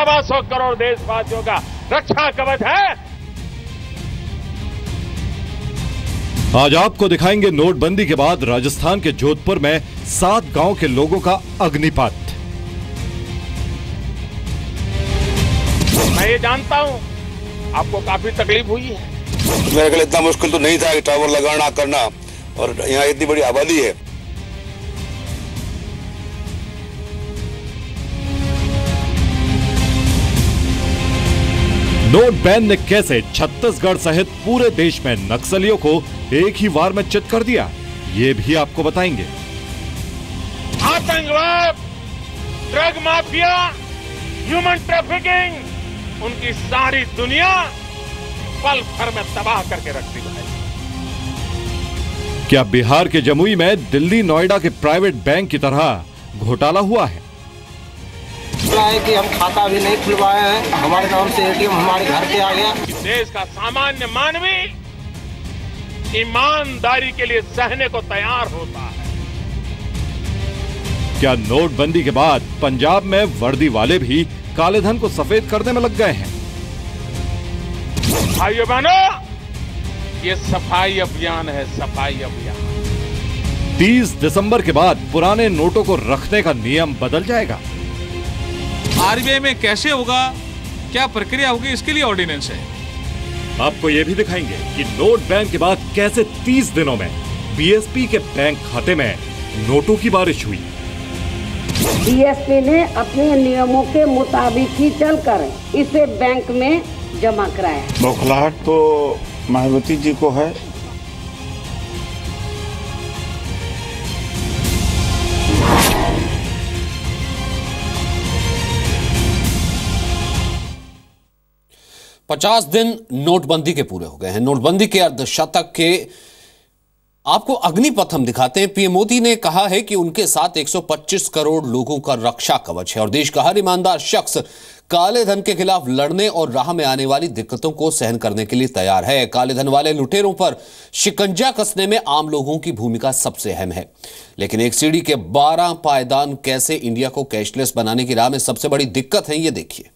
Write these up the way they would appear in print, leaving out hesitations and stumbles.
125 करोड़ देशवासियों का रक्षा कवच है। आज आपको दिखाएंगे नोटबंदी के बाद राजस्थान के जोधपुर में 7 गांव के लोगों का अग्निपात। मैं ये जानता हूं आपको काफी तकलीफ हुई है। मेरे लिए इतना मुश्किल तो नहीं था कि टावर लगाना करना, और यहाँ इतनी बड़ी आबादी है। नोट बैन ने कैसे छत्तीसगढ़ सहित पूरे देश में नक्सलियों को एक ही वार में चित कर दिया, ये भी आपको बताएंगे। आतंकवाद, ड्रग माफिया, ह्यूमन ट्रैफिकिंग, उनकी सारी दुनिया पल भर में तबाह करके रख दी है। क्या बिहार के जमुई में दिल्ली नोएडा के प्राइवेट बैंक की तरह घोटाला हुआ है? है कि हम खाता भी नहीं खुलवाए हैं, हमारे नाम से एटीएम हमारे घर पे आ गया। देश का सामान्य मानवी ईमानदारी के लिए सहने को तैयार होता है। क्या नोटबंदी के बाद पंजाब में वर्दी वाले भी काले धन को सफेद करने में लग गए हैं? भाइयों बहनों, ये सफाई अभियान है, सफाई अभियान। 30 दिसंबर के बाद पुराने नोटों को रखने का नियम बदल जाएगा। आरबीआई में कैसे होगा, क्या प्रक्रिया होगी, इसके लिए ऑर्डिनेंस है। आपको ये भी दिखाएंगे कि नोट बैन के बाद कैसे 30 दिनों में बीएसपी के बैंक खाते में नोटों की बारिश हुई। बीएसपी ने अपने नियमों के मुताबिक ही चलकर इसे बैंक में जमा कराया। बौखलाहट तो मायावती जी को है। पचास दिन नोटबंदी के पूरे हो गए हैं। नोटबंदी के अर्धशतक के आपको अग्निपथ हम दिखाते हैं। पीएम मोदी ने कहा है कि उनके साथ 125 करोड़ लोगों का रक्षा कवच है और देश का हर ईमानदार शख्स काले धन के खिलाफ लड़ने और राह में आने वाली दिक्कतों को सहन करने के लिए तैयार है। काले धन वाले लुटेरों पर शिकंजा कसने में आम लोगों की भूमिका सबसे अहम है, लेकिन एक सीढ़ी के 12 पायदान कैसे इंडिया को कैशलेस बनाने की राह में सबसे बड़ी दिक्कत है, ये देखिए।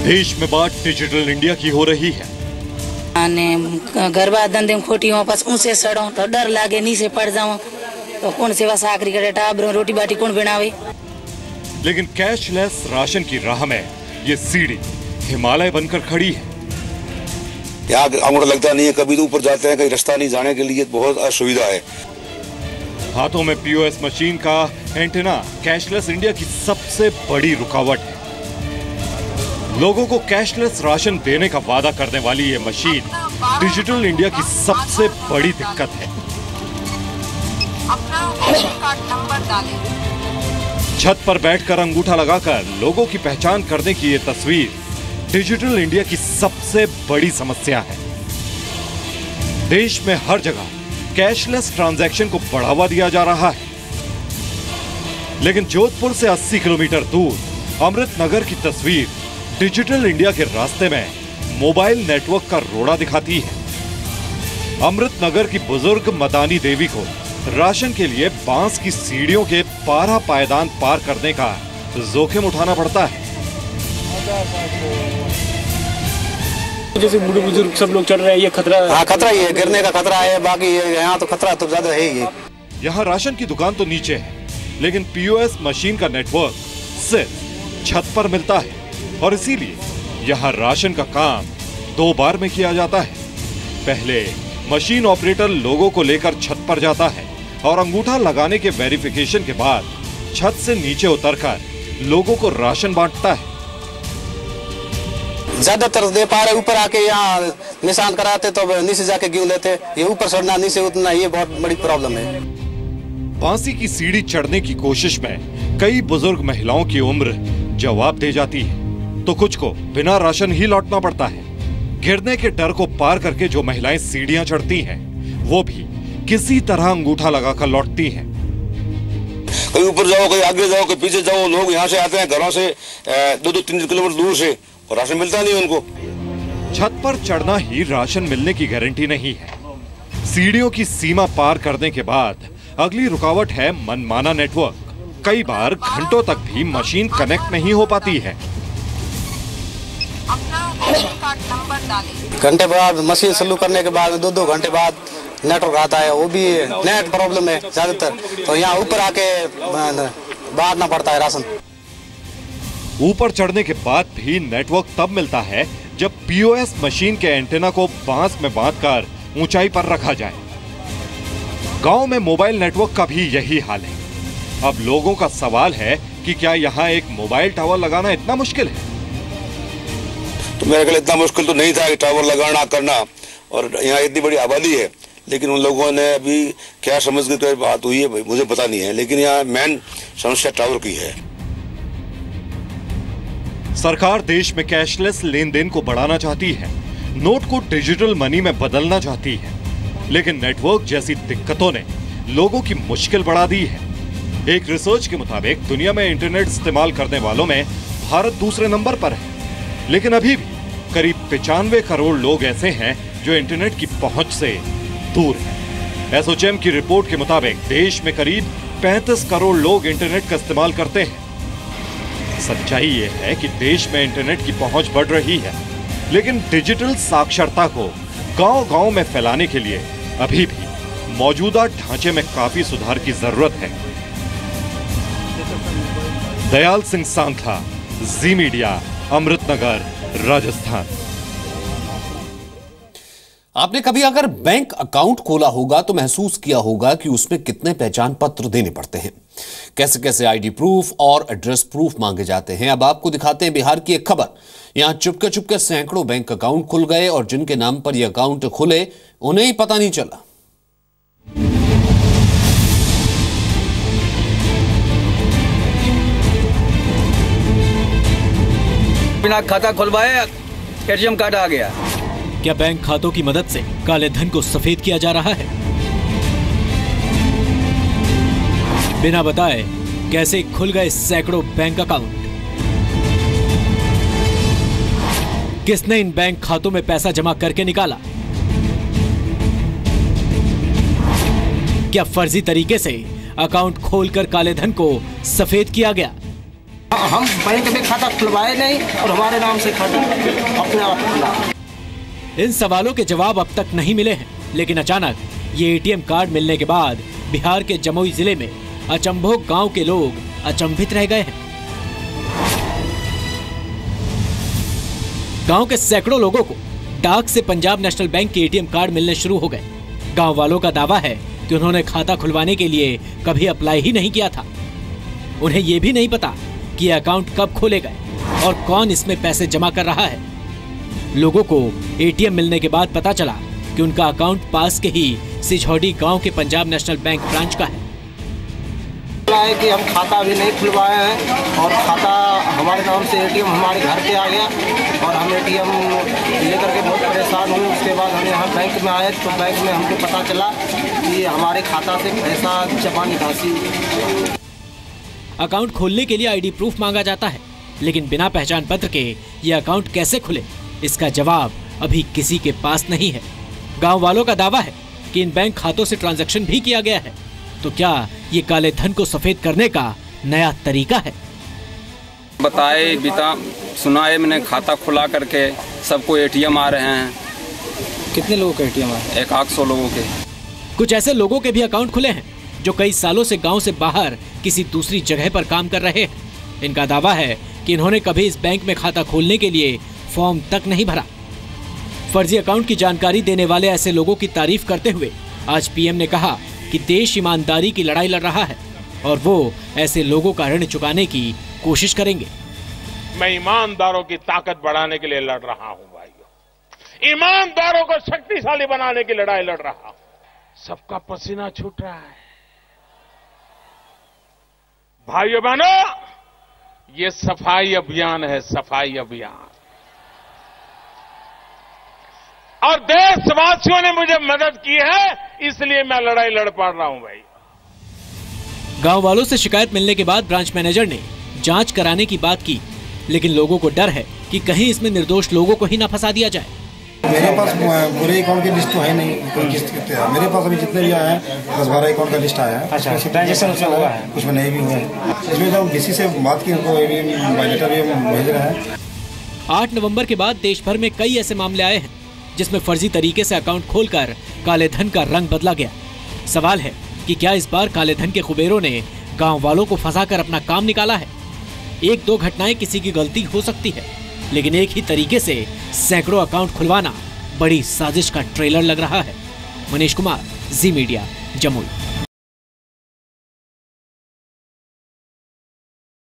देश में बात डिजिटल इंडिया की हो रही है। गरबा धंधे में खोटी वापस ऊंचे सड़ो तो डर लागे नीचे पड़ जाऊं तो कौन सेवा साकरी करे, टाबरों रोटी बाटी कौन बनावे। लेकिन कैशलेस राशन की राह में ये सीढ़ी हिमालय बनकर खड़ी है। यहाँ अंगूठा लगता नहीं है, कभी तो ऊपर जाते हैं, कहीं रास्ता नहीं जाने के लिए बहुत असुविधा है। हाथों में पीओएस मशीन का एंटेना कैशलेस इंडिया की सबसे बड़ी रुकावट है। लोगों को कैशलेस राशन देने का वादा करने वाली ये मशीन डिजिटल इंडिया की सबसे बड़ी दिक्कत है। अपना राशन कार्ड नंबर डालें। छत पर बैठकर अंगूठा लगाकर लोगों की पहचान करने की ये तस्वीर डिजिटल इंडिया की सबसे बड़ी समस्या है। देश में हर जगह कैशलेस ट्रांजैक्शन को बढ़ावा दिया जा रहा है, लेकिन जोधपुर से 80 किलोमीटर दूर अमृतनगर की तस्वीर डिजिटल इंडिया के रास्ते में मोबाइल नेटवर्क का रोड़ा दिखाती है। अमृतनगर की बुजुर्ग मदानी देवी को राशन के लिए बांस की सीढ़ियों के 12 पायदान पार करने का जोखिम उठाना पड़ता है। जैसे बूढ़े बुजुर्ग सब लोग चढ़ रहे हैं, ये खतरा है। हाँ, खतरा ही है, गिरने का खतरा है, बाकी यहाँ तो खतरा तो ज्यादा है ही। यहाँ राशन की दुकान तो नीचे है, लेकिन पीओएस मशीन का नेटवर्क सिर्फ छत पर मिलता है और इसीलिए यहाँ राशन का काम 2 बार में किया जाता है। पहले मशीन ऑपरेटर लोगों को लेकर छत पर जाता है और अंगूठा लगाने के वेरिफिकेशन के बाद छत से नीचे उतरकर लोगों को राशन बांटता है। ज्यादातर दे पा रहे, ऊपर आके यहाँ निशान कराते तो नीचे जाके गिन लेते, ये ऊपर चढ़ना नीचे उतना, ये बहुत बड़ी प्रॉब्लम है। बांसी की सीढ़ी चढ़ने की कोशिश में कई बुजुर्ग महिलाओं की उम्र जवाब दे जाती है, तो कुछ को बिना राशन ही लौटना पड़ता है। गिरने के डर को पार करके जो महिलाएं सीढ़ियां चढ़ती हैं, वो भी किसी तरह अंगूठा लगाकर लौटती हैं। कहीं ऊपर जाओ, कहीं आगे जाओ, कहीं पीछे जाओ, लोग यहाँ से आते हैं घरों से 2-3 किलोमीटर दूर से, और राशन मिलता नहीं उनको। छत पर चढ़ना ही राशन मिलने की गारंटी नहीं है। सीढ़ियों की सीमा पार करने के बाद अगली रुकावट है मनमाना नेटवर्क। कई बार घंटों तक भी मशीन कनेक्ट नहीं हो पाती है। अपना राशन कार्ड नंबर डालें। घंटे बाद मशीन चालू करने के बाद 2-2 घंटे बाद नेटवर्क आता है, वो भी नेट प्रॉब्लम है ज्यादातर, तो यहाँ ऊपर आके बांधना पड़ता है राशन। ऊपर चढ़ने के बाद भी नेटवर्क तब मिलता है जब पीओएस मशीन के एंटेना को बांस में बांधकर ऊंचाई पर रखा जाए। गांव में मोबाइल नेटवर्क का भी यही हाल है। अब लोगों का सवाल है कि क्या यहाँ एक मोबाइल टावर लगाना इतना मुश्किल है? तो मेरे ख्याल इतना मुश्किल तो नहीं था कि टावर लगाना करना, और यहाँ इतनी बड़ी आबादी है, लेकिन उन लोगों ने अभी क्या समझ कर बात हुई है मुझे पता नहीं है, लेकिन यहाँ मेन समस्या टावर की है। सरकार देश में कैशलेस लेन देन को बढ़ाना चाहती है, नोट को डिजिटल मनी में बदलना चाहती है, लेकिन नेटवर्क जैसी दिक्कतों ने लोगों की मुश्किल बढ़ा दी है। एक रिसर्च के मुताबिक दुनिया में इंटरनेट इस्तेमाल करने वालों में भारत दूसरे नंबर पर है, लेकिन अभी भी करीब 95 करोड़ लोग ऐसे हैं जो इंटरनेट की पहुंच से दूर हैं। एसोचैम की रिपोर्ट के मुताबिक देश में करीब 35 करोड़ लोग इंटरनेट का इस्तेमाल करते हैं। सच्चाई यह है कि देश में इंटरनेट की पहुंच बढ़ रही है, लेकिन डिजिटल साक्षरता को गांव-गांव में फैलाने के लिए अभी भी मौजूदा ढांचे में काफी सुधार की जरूरत है। दयाल सिंह सांखला, जी मीडिया, अमृतनगर, राजस्थान। आपने कभी अगर बैंक अकाउंट खोला होगा तो महसूस किया होगा कि उसमें कितने पहचान पत्र देने पड़ते हैं, कैसे कैसे आईडी प्रूफ और एड्रेस प्रूफ मांगे जाते हैं। अब आपको दिखाते हैं बिहार की एक खबर। यहां चुपके चुपके सैकड़ों बैंक अकाउंट खुल गए और जिनके नाम पर यह अकाउंट खुले उन्हें ही पता नहीं चला। बिना खाता खुलवाए एटीएम कार्ड आ गया। क्या बैंक खातों की मदद से काले धन को सफेद किया जा रहा है? बिना बताए कैसे खुल गए सैकड़ों बैंक अकाउंट? किसने इन बैंक खातों में पैसा जमा करके निकाला? क्या फर्जी तरीके से अकाउंट खोलकर काले धन को सफेद किया गया? हम बैंक में खाता खुलवाए नहीं और हमारे नाम से खाता अपने आप खुला। इन सवालों के जवाब अब तक नहीं मिले हैं, लेकिन अचानक ये एटीएम कार्ड मिलने के बाद बिहार के जमुई जिले में अचंभो गांव के लोग अचंभित रह गए हैं। गांव के सैकड़ों लोगों को डाक से पंजाब नेशनल बैंक के एटीएम कार्ड मिलने शुरू हो गए। गांव वालों का दावा है कि उन्होंने खाता खुलवाने के लिए कभी अप्लाई ही नहीं किया था। उन्हें यह भी नहीं पता कि अकाउंट कब खोले गए और कौन इसमें पैसे जमा कर रहा है। लोगों को एटीएम मिलने के बाद पता चला कि उनका अकाउंट पास के ही सिझौड़ी गांव के पंजाब नेशनल बैंक ब्रांच का है। कि हम खाता भी नहीं खुलवाए हैं और खाता हमारे नाम से एटीएम हमारे घर पे आ गया और हम एटीएम लेकर के बहुत परेशान हुए। उसके बाद हम यहाँ बैंक में आए तो बैंक में हमको पता चला कि हमारे खाता से पैसा जमा निकासी। अकाउंट खोलने के लिए आईडी प्रूफ मांगा जाता है, लेकिन बिना पहचान पत्र के ये अकाउंट कैसे खुले, इसका जवाब अभी किसी के पास नहीं है। गांव वालों का दावा है कि इन बैंक खातों से ट्रांजैक्शन भी किया गया है। तो क्या ये काले धन को सफेद करने का नया तरीका है? बताए बिता सुनाए मैंने खाता खुला करके सबको एटीएम आ रहे हैं। कितने लोगों के एटीएम आए? 100 लोगों के। कुछ ऐसे लोगों के भी अकाउंट खुले हैं जो कई सालों से गांव से बाहर किसी दूसरी जगह पर काम कर रहे हैं। इनका दावा है कि इन्होंने कभी इस बैंक में खाता खोलने के लिए फॉर्म तक नहीं भरा। फर्जी अकाउंट की जानकारी देने वाले ऐसे लोगों की तारीफ करते हुए आज पीएम ने कहा कि देश ईमानदारी की लड़ाई लड़ रहा है और वो ऐसे लोगों का ऋण चुकाने की कोशिश करेंगे। मैं ईमानदारों की ताकत बढ़ाने के लिए लड़ रहा हूं भाइयों। ईमानदारों को शक्तिशाली बनाने की लड़ाई लड़ रहा हूं। सबका पसीना छूट रहा है भाइयों बहनों। ये सफाई अभियान है, सफाई अभियान। और देशवासियों ने मुझे मदद की है, इसलिए मैं लड़ाई लड़ पा रहा हूं भाई। गांव वालों से शिकायत मिलने के बाद ब्रांच मैनेजर ने जांच कराने की बात की, लेकिन लोगों को डर है कि कहीं इसमें निर्दोष लोगों को ही ना फंसा दिया जाए। मेरे पास पूरे अकाउंट की लिस्ट तो है नहीं, कोई किस्त कितने है मेरे पास अभी जितने भी आए हैं 10-12 अकाउंट का लिस्ट आया है। अच्छा, ट्रांजेक्शन उसमें हुआ है, कुछ में नहीं भी हुआ है। इसमें जब डीसी से बात की उनको बायोडेटा भी हम भेज रहे हैं। 8 नवंबर के बाद देश भर में कई ऐसे मामले आए हैं जिसमें फर्जी तरीके से अकाउंट खोलकर काले धन का रंग बदला गया। सवाल है कि क्या इस बार काले धन के कुबेरों ने गांव वालों को फंसाकर अपना काम निकाला है? 1-2 घटनाएं किसी की गलती हो सकती है, लेकिन एक ही तरीके से सैकड़ों अकाउंट खुलवाना बड़ी साजिश का ट्रेलर लग रहा है। मनीष कुमार, जी मीडिया, जमुई।